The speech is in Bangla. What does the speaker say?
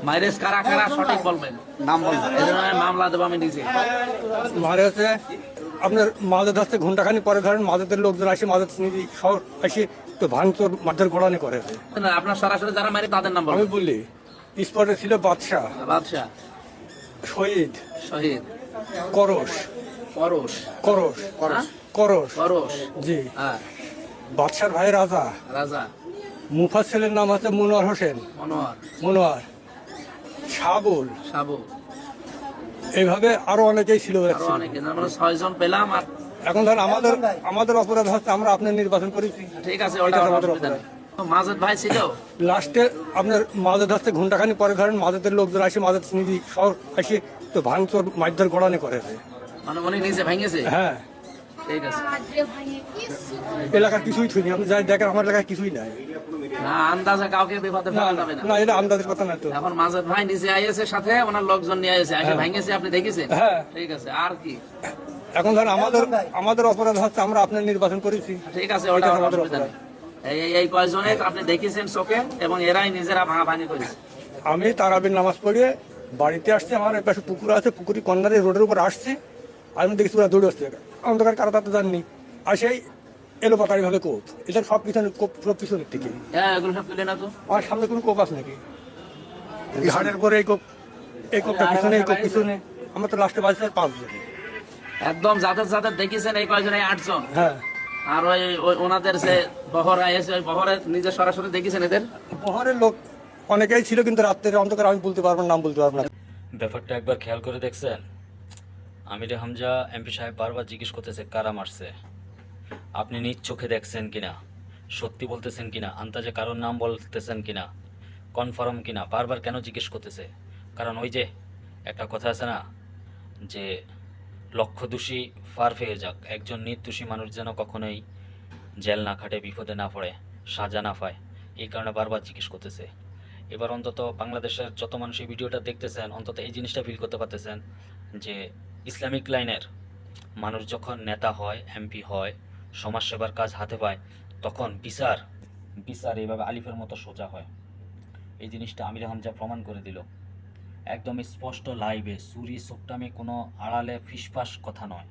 মাইরেজ কারা কারা সঠিক বলবেন, নাম বলবেন। এই জন্য আমি মামলা দেবো আমি নিজে। মারে হচ্ছে আপনার মাঝে ধরতে ঘন্টাখানি পরে ধরেন মাঝেদের লোকজন আসে মাঝে নিজে শহর আসে তো ভাঙচুর মাঝের গোড়ানি করে। না, আপনার সরাসরি যারা মারে তাদের নাম আমি বলবেন। বলি স্পটে ছিল বাদশাহ, বাদশাহ, শহীদ, শহীদ, করস, পরশ, করস, হ্যাঁ? করস, পরশ, জি, হ্যাঁ, বাদশার ভাই রাজা, রাজা, মুফাস ছেলের নাম হচ্ছে মনোয়ার হোসেন, মনোয়ার, মনোয়ার, সাবুল, সাবু, এইভাবে আরো অনেকেই ছিল। আরো অনেকে, আমরা 6 জন পেলাম। আর এখন ধর আমাদের অপরাধ হচ্ছে আমরা আপনার নির্বাচন করেছি, ঠিক আছে, ওটা এটা আমার আমাদের অসুবিধা অপরাধ। নেই। তো মাজেদ ভাই ছিল, লাস্টে আপনার মাঝে ধরতে ঘন্টাখানি পরে ধরেন মাঝেদের লোকজন আসে মাঝে নিজে শহর আসে তো ভাঙচুর মাঝদের গোড়ানি করেছে। মানে উনি নিজে ভেঙেছে। হ্যাঁ, ঠিক আছে, এলাকার কিছুই থুইনি, আপনি যাই দেখেন আমার এলাকায় কিছুই নাই। না আন্দাজে কাউকে বিপদে না ফেলা যাবে না। না, এটা আন্দাজের কথা না তো। এখন মাজেদ ভাই নিজে আইএসের সাথে ওনার লোকজন নিয়ে আইএসে এসে হ্যাঁ। ভেঙেছে, আপনি দেখেছেন? হ্যাঁ। ঠিক আছে, আর কি? এখন ধর আমাদের অপরাধ হচ্ছে আমরা আপনার নির্বাচন করেছি, ঠিক আছে, ওটা এটা আমার আমাদের অসুবিধা অপরাধ। নেই। এই কয়জনে আপনি দেখেছেন চোখে, এবং এরাই নিজেরা ভাঙাভাঙি করেছে। আমি তারাবির নামাজ পড়িয়ে বাড়িতে আসছি, আমার পাশে পুকুর আছে, পুকুরি কর্নারে রোডের উপর আসছি, আর আমি দেখছি ওরা দৌড়ে আসছে, অন্ধকার কারা তাতে জাননি, আর সেই এলো পাতারি ভাবে কোপ, এটা সব পিছনে কোপ, সব পিছনের দিকে। হ্যাঁ, এগুলো সব তুলে না তো। আমার সামনে কোনো কোপ আছে নাকি? এই হাটের পরে এই কোপটা পিছনে, এই কোপ পিছনে, আমার তো লাস্টে বাজছে 5 জন। একদম যাদের যাদের দেখেছেন এই কয়জন, এই 8 জন। হ্যাঁ, আর ওই ওনাদের যে বহর আইএসে, ওই বহরে নিজে সরাসরি দেখেছেন এদের? শহরের লোক অনেকেই ছিল, কিন্তু রাত্রের অন্ধকার আমি বলতে পারবো না, নাম বলতে পারবো না। ব্যাপারটা একবার খেয়াল করে দেখছেন? আমিরে হামজা এমপি সাহেব বারবার জিজ্ঞেস করতেছে কারা মারছে, আপনি নিজ চোখে দেখছেন কিনা, সত্যি বলতেছেন কিনা, আন্তাজে কারোর নাম বলতেছেন কিনা, কনফার্ম কিনা, বারবার কেন জিজ্ঞেস করতেছে? কারণ ওই যে একটা কথা আছে না, যে লক্ষ দোষী পার পেয়ে যাক, একজন নির্দোষী মানুষ যেন কখনোই জেল না খাটে, বিপদে না পড়ে, সাজা না পায়, এই কারণে বারবার জিজ্ঞেস করতেছে। এবার অন্তত বাংলাদেশের যত মানুষ এই ভিডিওটা দেখতেছেন, অন্তত এই জিনিসটা ফিল করতে পারতেছেন যে ইসলামিক লাইনের মানুষ যখন নেতা হয়, এমপি হয়, সমাজসেবার কাজ হাতে পায়, তখন বিচার এইভাবে আলিফের মতো সোজা হয়। এই জিনিসটা আমির হামজা প্রমাণ করে দিল একদম স্পষ্ট লাইভে, চুরি চোখটামি কোনো আড়ালে ফিসফাস কথা নয়।